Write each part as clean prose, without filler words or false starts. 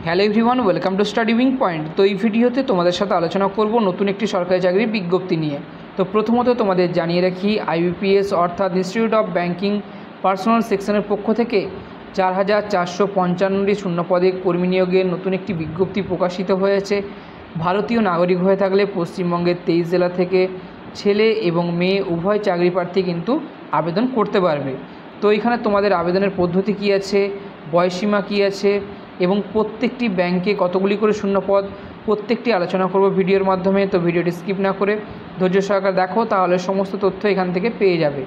Hello everyone, welcome to study wing point. তো এই ভিডিওতে তোমাদের সাথে আলোচনা করব নতুন একটি সরকারি চাকরির বিজ্ঞপ্তি নিয়ে। তো প্রথমত তোমাদের জানিয়ে রাখি, আইবিপিএস অর্থাৎ ইনস্টিটিউট অফ ব্যাংকিং পার্সোনাল সেকশনের পক্ষ থেকে 4455টি শূন্যপদে কর্মী নিয়োগের নতুন একটি বিজ্ঞপ্তি প্রকাশিত হয়েছে। ভারতীয় নাগরিক হয়ে থাকলে পশ্চিমবঙ্গের 23 জেলা থেকে ছেলে এবং মেয়ে উভয় চাকরি প্রার্থী কিন্তু আবেদন করতে পারবে। তো এখানে তোমাদের আবেদনের পদ্ধতি কী আছে, বয়সীমা কী আছে এবং প্রত্যেকটি ব্যাংকে কতগুলি করে শূন্যপদ, প্রত্যেকটি আলোচনা করব ভিডিওর মাধ্যমে। তো ভিডিওটি স্কিপ না করে ধৈর্য সহকারে দেখো, তাহলে সমস্ত তথ্য এখান থেকে পেয়ে যাবে।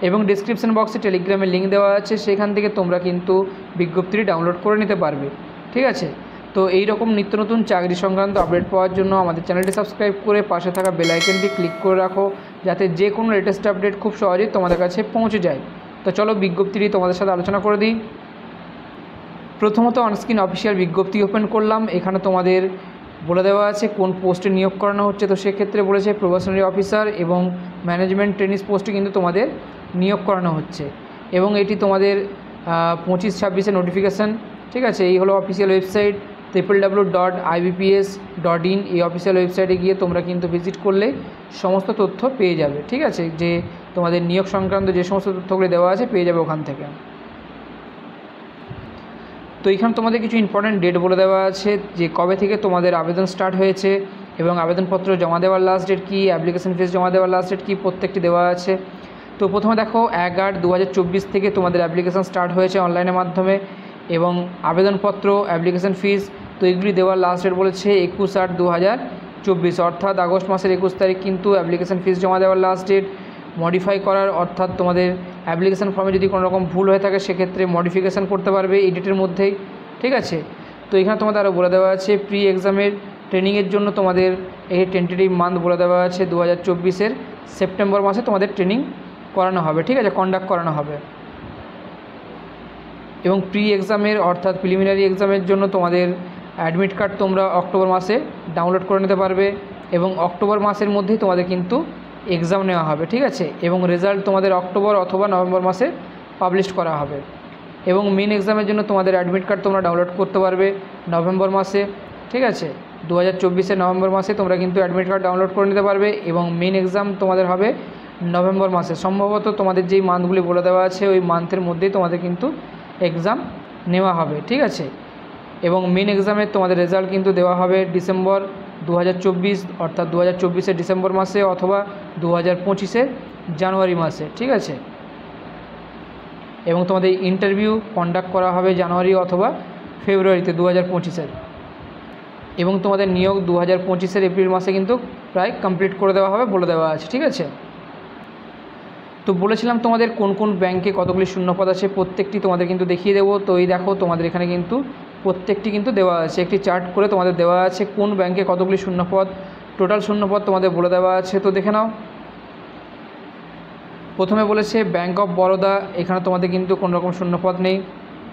এবং ডিসক্রিপশন বক্সে টেলিগ্রামের লিঙ্ক দেওয়া আছে, সেখান থেকে তোমরা কিন্তু বিজ্ঞপ্তিটি ডাউনলোড করে নিতে পারবে। ঠিক আছে, তো এই রকম নিত্য নতুন চাকরি সংক্রান্ত আপডেট পাওয়ার জন্য আমাদের চ্যানেলটি সাবস্ক্রাইব করে পাশে থাকা বেল আইকনটি ক্লিক করে রাখো, যাতে যে কোনো লেটেস্ট আপডেট খুব সহজেই তোমাদের কাছে পৌঁছে যায়। তো চলো বিজ্ঞপ্তিটি তোমাদের সাথে আলোচনা করে দিই। প্রথমত অনস্ক্রিন অফিসিয়াল বিজ্ঞপ্তি ওপেন করলাম। এখানে তোমাদের বলে দেওয়া আছে কোন পোস্টে নিয়োগ করানো হচ্ছে। তো সেক্ষেত্রে বলেছে প্রবাশনারি অফিসার এবং ম্যানেজমেন্ট ট্রেনিস পোস্টে কিন্তু তোমাদের নিয়োগ করানো হচ্ছে। এবং এটি তোমাদের 25-26 নোটিফিকেশান। ঠিক আছে, এই হলো অফিসিয়াল ওয়েবসাইট www.ibps.in। এই অফিসিয়াল ওয়েবসাইটে গিয়ে তোমরা কিন্তু ভিজিট করলে সমস্ত তথ্য পেয়ে যাবে। ঠিক আছে, যে তোমাদের নিয়োগ সংক্রান্ত যে সমস্ত তথ্যগুলি দেওয়া আছে পেয়ে যাবে ওখান থেকে। তো এখানে তোমাদের কিছু ইম্পর্ট্যান্ট ডেট বলে দেওয়া আছে, যে কবে থেকে তোমাদের আবেদন স্টার্ট হয়েছে এবং আবেদনপত্র জমা দেওয়ার লাস্ট ডেট কী, অ্যাপ্লিকেশন ফিস জমা দেওয়ার লাস্ট ডেট কী, প্রত্যেকটি দেওয়া আছে। তো প্রথমে দেখো 1/8/2024 থেকে তোমাদের অ্যাপ্লিকেশন স্টার্ট হয়েছে অনলাইনের মাধ্যমে, এবং আবেদনপত্র, অ্যাপ্লিকেশন ফিস, তো এগুলি দেওয়ার লাস্ট ডেট বলেছে 21/8/2024, অর্থাৎ আগস্ট মাসের 21 তারিখ কিন্তু অ্যাপ্লিকেশন ফিস জমা দেওয়ার লাস্ট ডেট। মডিফাই করার, অর্থাৎ তোমাদের অ্যাপ্লিকেশান ফর্মে যদি কোনো রকম ভুল হয়ে থাকে সেক্ষেত্রে মডিফিকেশান করতে পারবে এই ডেটের মধ্যেই। ঠিক আছে, তো এখানে তোমাদের আরও বলে দেওয়া আছে প্রি এক্সামের ট্রেনিংয়ের জন্য তোমাদের এই টেন্টেটিভ মান্থ বলে দেওয়া আছে 2024-এর সেপ্টেম্বর মাসে তোমাদের ট্রেনিং করানো হবে। ঠিক আছে, কন্ডাক্ট করানো হবে। এবং প্রি এক্সামের অর্থাৎ প্রিলিমিনারি এক্সামের জন্য তোমাদের অ্যাডমিট কার্ড তোমরা অক্টোবর মাসে ডাউনলোড করে নিতে পারবে, এবং অক্টোবর মাসের মধ্যেই তোমাদের কিন্তু এক্সাম নেওয়া হবে। ঠিক আছে, এবং রেজাল্ট তোমাদের অক্টোবর অথবা নভেম্বর মাসে পাবলিশ করা হবে। এবং মেন এক্সামের জন্য তোমাদের অ্যাডমিট কার্ড তোমরা ডাউনলোড করতে পারবে নভেম্বর মাসে। ঠিক আছে, 2024-এর নভেম্বর মাসে তোমরা কিন্তু অ্যাডমিট কার্ড ডাউনলোড করে নিতে পারবে, এবং মেন এক্সাম তোমাদের হবে নভেম্বর মাসে। সম্ভবত তোমাদের যেই মান্থগুলি বলে দেওয়া আছে ওই মান্থের মধ্যেই তোমাদের কিন্তু এক্সাম নেওয়া হবে। ঠিক আছে, এবং মেন এক্সামের তোমাদের রেজাল্ট কিন্তু দেওয়া হবে ডিসেম্বর 2024, অর্থাৎ 2024-এর ডিসেম্বর মাসে অথবা 2025-এর জানুয়ারি মাসে। ঠিক আছে, এবং তোমাদের ইন্টারভিউ কন্ডাক্ট করা হবে জানুয়ারি অথবা ফেব্রুয়ারিতে 2025-এর, এবং তোমাদের নিয়োগ 2025-এর এপ্রিল মাসে কিন্তু প্রায় কমপ্লিট করে দেওয়া হবে বলে দেওয়া আছে। ঠিক আছে, তো বলেছিলাম তোমাদের কোন কোন ব্যাংকে কতগুলি শূন্যপদ আছে প্রত্যেকটি তোমাদের কিন্তু দেখিয়ে দেবো। তো এই দেখো তোমাদের এখানে কিন্তু প্রত্যেকটি কিন্তু দেওয়া আছে, একটি চার্ট করে তোমাদের দেওয়া আছে কোন ব্যাংকে কতগুলি শূন্যপদ, টোটাল শূন্যপদ তোমাদের বলে দেওয়া আছে। তো দেখে নাও, প্রথমে বলেছে ব্যাংক অফ বরোদা, এখানে তোমাদের কিন্তু কোনো রকম শূন্যপদ নেই।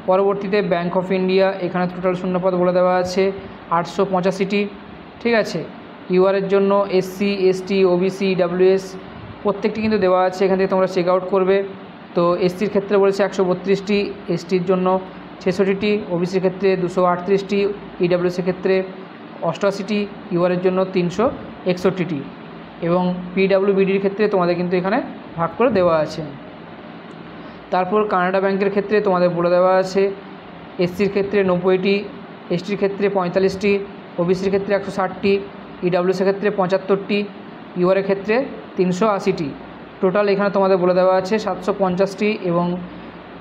পরবর্তীতে ব্যাংক অফ ইন্ডিয়া, এখানে টোটাল শূন্যপদ বলে দেওয়া আছে 885টি। ঠিক আছে, ইউআরের জন্য SC ST OBC EWS প্রত্যেকটি কিন্তু দেওয়া আছে, এখান থেকে তোমরা চেক আউট করবে। তো SCর ক্ষেত্রে বলেছে 132টি, STর জন্য 66টি, OBCর ক্ষেত্রে 238টি, EWSের ক্ষেত্রে 88টি, ইউআরের জন্য 361টি, এবং PWBDর ক্ষেত্রে তোমাদের কিন্তু এখানে ভাগ করে দেওয়া আছে। তারপর কানাডা ব্যাংকের ক্ষেত্রে তোমাদের বলে দেওয়া আছে SCর ক্ষেত্রে 90টি, STর ক্ষেত্রে 45টি, OBCর ক্ষেত্রে 160টি, EWSের ক্ষেত্রে 75টি, ইউআরের ক্ষেত্রে 380টি। টোটাল এখানে তোমাদের বলে দেওয়া আছে 750টি, এবং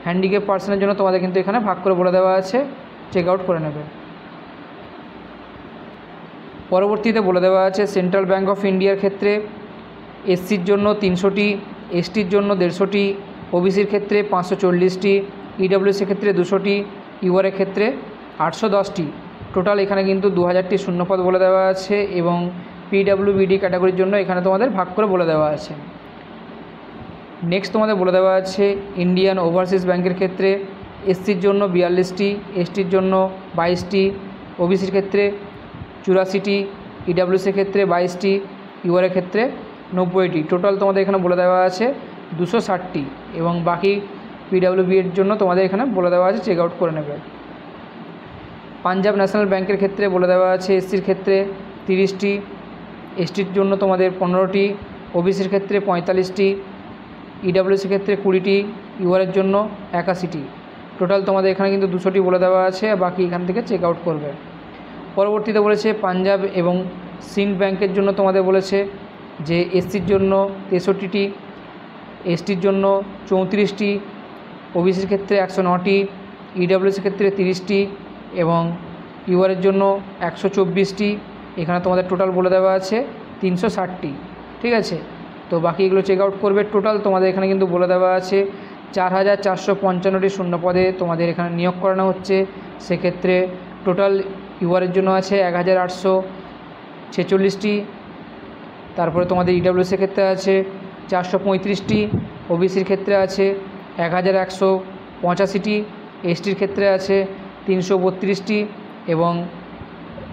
হ্যান্ডিক্যাপ পার্সনের জন্য তোমাদের কিন্তু এখানে ভাগ করে বলে দেওয়া আছে, চেক আউট করে নেবে। পরবর্তীতে বলে দেওয়া আছে সেন্ট্রাল ব্যাংক অফ ইন্ডিয়ার ক্ষেত্রে SCর জন্য 300টি, STর জন্য 150টি, OBCর ক্ষেত্রে 540টি, EWSের ক্ষেত্রে 200টি, ইউআরের ক্ষেত্রে 810টি। টোটাল এখানে কিন্তু 2000টি শূন্যপদ বলে দেওয়া আছে, এবং PWBD ক্যাটাগরির জন্য এখানে তোমাদের ভাগ করে বলে দেওয়া আছে। নেক্সট তোমাদের বলে দেওয়া আছে ইন্ডিয়ান ওভারসিজ ব্যাংকের ক্ষেত্রে SCর জন্য 42টি, STর জন্য 22টি, OBCর ক্ষেত্রে 84টি, EWSের ক্ষেত্রে 22টি, ইউআরের ক্ষেত্রে 90টি। টোটাল তোমাদের এখানে বলে দেওয়া আছে 260টি, এবং বাকি PWB এর জন্য তোমাদের এখানে বলে দেওয়া আছে, চেক আউট করে নেবে। পাঞ্জাব ন্যাশনাল ব্যাংকের ক্ষেত্রে বলে দেওয়া আছে এসসির ক্ষেত্রে 30টি, এসটির জন্য তোমাদের 15টি, ওবিসির ক্ষেত্রে 45টি, ইডাব্লিউসির ক্ষেত্রে 20টি, ইউআরের জন্য 81টি। টোটাল তোমাদের এখানে কিন্তু 200টি বলে দেওয়া আছে, বাকি এখান থেকে চেক আউট করবে। পরবর্তীতে বলেছে পাঞ্জাব এবং সিন্ধ ব্যাংকের জন্য তোমাদের বলেছে যে এসসির জন্য 63টি, এসটির জন্য 34টি, ওবিসির ক্ষেত্রে 109টি, ইডাব্লিউসির ক্ষেত্রে 30টি এবং ইউআরের জন্য 124টি। এখানে তোমাদের টোটাল বলে দেওয়া আছে 360টি। ঠিক আছে, তো বাকি এগুলো চেক আউট করবে। টোটাল তোমাদের এখানে কিন্তু বলে দেওয়া আছে 4455টি শূন্য পদে তোমাদের এখানে নিয়োগ করানো হচ্ছে। সেক্ষেত্রে টোটাল ইউআরের জন্য আছে 1846টি, তারপরে তোমাদের ইডাব্লিউসির ক্ষেত্রে আছে 435টি, ওবিসির ক্ষেত্রে আছে 1185টি, এসটির ক্ষেত্রে আছে 332টি এবং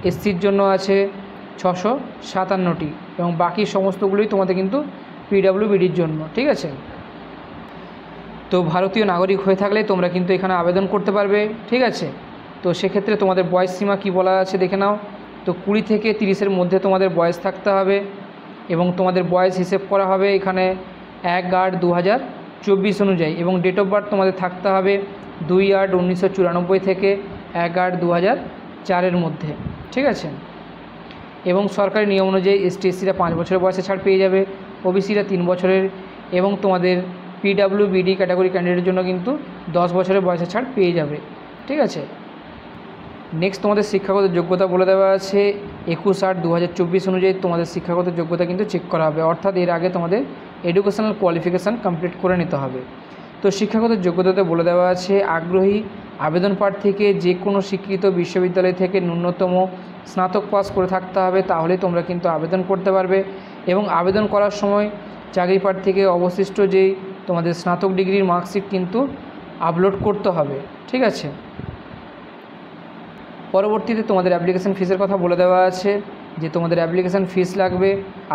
এসসির জন্য আছে 657টি এবং বাকি সমস্তগুলোই তোমাদের কিন্তু পিডব্লিউবিডির জন্য। ঠিক আছে, তো ভারতীয় নাগরিক হয়ে থাকলে তোমরা কিন্তু এখানে আবেদন করতে পারবে। ঠিক আছে, তো সেক্ষেত্রে তোমাদের বয়স সীমা কী বলা আছে দেখে নাও। তো 20 থেকে 30-এর মধ্যে তোমাদের বয়স থাকতে হবে এবং তোমাদের বয়স হিসেব করা হবে এখানে 1/8/2024 অনুযায়ী এবং ডেট অফ বার্থ তোমাদের থাকতে হবে 2/8/1994 থেকে 1/8/2004-এর মধ্যে। ঠিক আছে, এবং সরকারি নিয়ম অনুযায়ী এসটি এসসিরা 5 বছরের বয়সে ছাড় পেয়ে যাবে, ওবিসিরা 3 বছরের এবং তোমাদের পিডব্লিউবিডি ক্যাটাগরি ক্যান্ডিডেটের জন্য কিন্তু 10 বছরের বয়সে ছাড় পেয়ে যাবে। ঠিক আছে, নেক্সট তোমাদের শিক্ষাগত যোগ্যতা বলে দেওয়া আছে 21/8/2024 অনুযায়ী তোমাদের শিক্ষাগত যোগ্যতা কিন্তু চেক করা হবে, অর্থাৎ এর আগে তোমাদের এডুকেশনাল কোয়ালিফিকেশান কমপ্লিট করে নিতে হবে। তো শিক্ষাগত যোগ্যতাতে বলে দেওয়া আছে আগ্রহী আবেদন প্রার্থীকে যে কোনো স্বীকৃত বিশ্ববিদ্যালয় থেকে ন্যূনতম স্নাতক পাস করে থাকতে হবে, তাহলে তোমরা কিন্তু আবেদন করতে পারবে এবং আবেদন করার সময় চাকরি প্রার্থীকে অবশিষ্ট যেই তোমাদের স্নাতক ডিগ্রির মার্কশিট কিন্তু আপলোড করতে হবে। ঠিক আছে, পরবর্তীতে তোমাদের অ্যাপ্লিকেশান ফিসের কথা বলে দেওয়া আছে যে তোমাদের অ্যাপ্লিকেশান ফিস লাগবে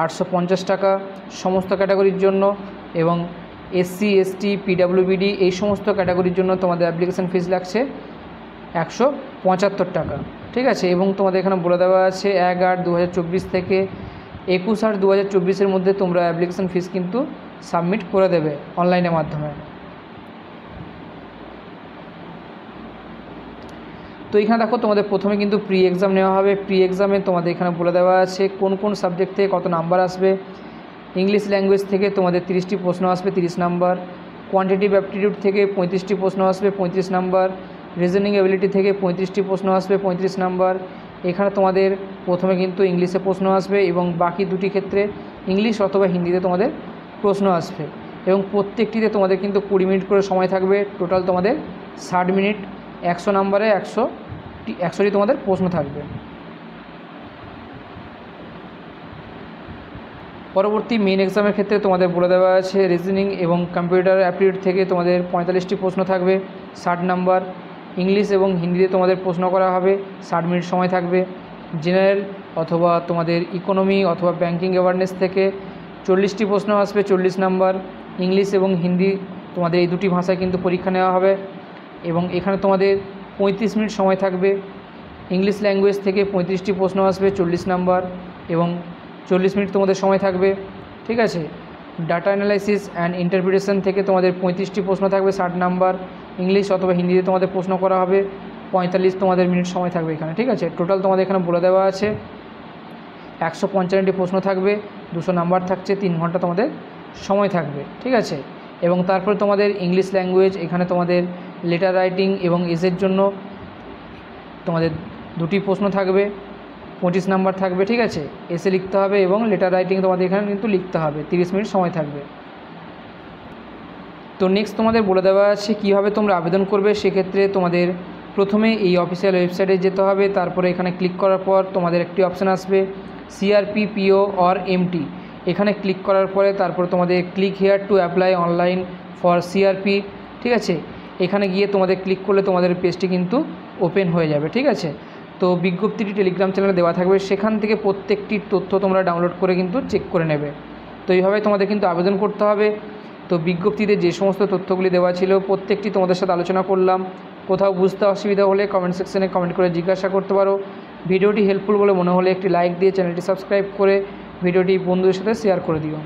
850 টাকা সমস্ত ক্যাটাগরির জন্য এবং এসসি এসটি পিডব্লিউবিডি এই সমস্ত ক্যাটাগরির জন্য তোমাদের অ্যাপ্লিকেশান ফিস লাগছে 175 টাকা। ঠিক আছে, এবং তোমাদের এখানে বলে দেওয়া আছে 1/8/2024 থেকে 21/8/2024-এর মধ্যে তোমরা অ্যাপ্লিকেশান ফিস কিন্তু সাবমিট করে দেবে অনলাইনের মাধ্যমে। তো এখানে দেখো তোমাদের প্রথমে কিন্তু প্রি এক্সাম নেওয়া হবে। প্রি এক্সামে তোমাদের এখানে বলে দেওয়া আছে কোন কোন সাবজেক্ট থেকে কত নাম্বার আসবে। ইংলিশ ল্যাঙ্গুয়েজ থেকে তোমাদের 30টি প্রশ্ন আসবে 30 নাম্বার, কোয়ান্টিটিভ অ্যাপটিটিউড থেকে 35টি প্রশ্ন আসবে 35 নাম্বার, রিজনিং এবিলিটি থেকে 35টি প্রশ্ন আসবে 35 নাম্বার। এখানে তোমাদের প্রথমে কিন্তু ইংলিশে প্রশ্ন আসবে এবং বাকি দুটি ক্ষেত্রে ইংলিশ অথবা হিন্দিতে তোমাদের প্রশ্ন আসবে এবং প্রত্যেকটিতে তোমাদের কিন্তু 20 মিনিট করে সময় থাকবে। টোটাল তোমাদের 60 মিনিট, 100 নাম্বারে 100টি তোমাদের প্রশ্ন থাকবে। পরবর্তী মেন এক্সামের ক্ষেত্রে তোমাদের বলে দেওয়া আছে রিজনিং এবং কম্পিউটার অ্যাপটিটিউড থেকে তোমাদের 45টি প্রশ্ন থাকবে 60 নাম্বার, ইংলিশ এবং হিন্দিতে তোমাদের প্রশ্ন করা হবে 60 মিনিট সময় থাকবে। জেনারেল অথবা তোমাদের ইকোনমি অথবা ব্যাংকিং অ্যাওয়ারনেস থেকে 40টি প্রশ্ন আসবে 40 নাম্বার, ইংলিশ এবং হিন্দি তোমাদের এই দুটি ভাষায় কিন্তু পরীক্ষা নেওয়া হবে এবং এখানে তোমাদের 35 মিনিট সময় থাকবে। ইংলিশ ল্যাঙ্গুয়েজ থেকে 35টি প্রশ্ন আসবে 40 নাম্বার এবং 40 মিনিট তোমাদের সময় থাকবে। ঠিক আছে, ডাটা অ্যানালাইসিস অ্যান্ড ইন্টারপ্রিটেশন থেকে তোমাদের 35টি প্রশ্ন থাকবে 60 নাম্বার, ইংলিশ অথবা হিন্দিতে তোমাদের প্রশ্ন করা হবে 45 তোমাদের মিনিট সময় থাকবে এখানে। ঠিক আছে, টোটাল তোমাদের এখানে বলে দেওয়া আছে 155টি প্রশ্ন থাকবে, 200 নাম্বার থাকছে, 3 ঘন্টা তোমাদের সময় থাকবে। ঠিক আছে, এবং তারপরে তোমাদের ইংলিশ ল্যাঙ্গুয়েজ এখানে তোমাদের লেটার রাইটিং এবং এসের জন্য তোমাদের 2টি প্রশ্ন থাকবে 25 নাম্বার থাকবে। ঠিক আছে, এসে লিখতে হবে এবং লেটার রাইটিং তোমাদের এখানে কিন্তু লিখতে হবে, 30 মিনিট সময় থাকবে। তো নেক্সট তোমাদের বলে দেওয়া আছে কীভাবে তোমরা আবেদন করবে। সেক্ষেত্রে তোমাদের প্রথমে এই অফিসিয়াল ওয়েবসাইটে যেতে হবে, তারপরে এখানে ক্লিক করার পর তোমাদের একটি অপশান আসবে সিআরপি পিও অর এমটি, এখানে ক্লিক করার পরে তারপরে তোমাদের click here to apply online for CRP. ঠিক আছে, এখানে গিয়ে তোমাদের ক্লিক করলে তোমাদের পেজটি কিন্তু ওপেন হয়ে যাবে। ঠিক আছে, তো বিজ্ঞপ্তিটি টেলিগ্রাম চ্যানেলে দেওয়া থাকবে, সেখান থেকে প্রত্যেকটি তথ্য তোমরা ডাউনলোড করে কিন্তু চেক করে নেবে। তো এইভাবে তোমাদের কিন্তু আবেদন করতে হবে। তো বিজ্ঞপ্তিতে যে সমস্ত তথ্যগুলি দেওয়া ছিল প্রত্যেকটি তোমাদের সাথে আলোচনা করলাম। কোথাও বুঝতে অসুবিধা হলে কমেন্ট সেকশনে কমেন্ট করে জিজ্ঞাসা করতে পারো। ভিডিওটি হেল্পফুল বলে মনে হলে একটি লাইক দিয়ে চ্যানেলটি সাবস্ক্রাইব করে ভিডিওটি বন্ধুদের সাথে শেয়ার করে দিও।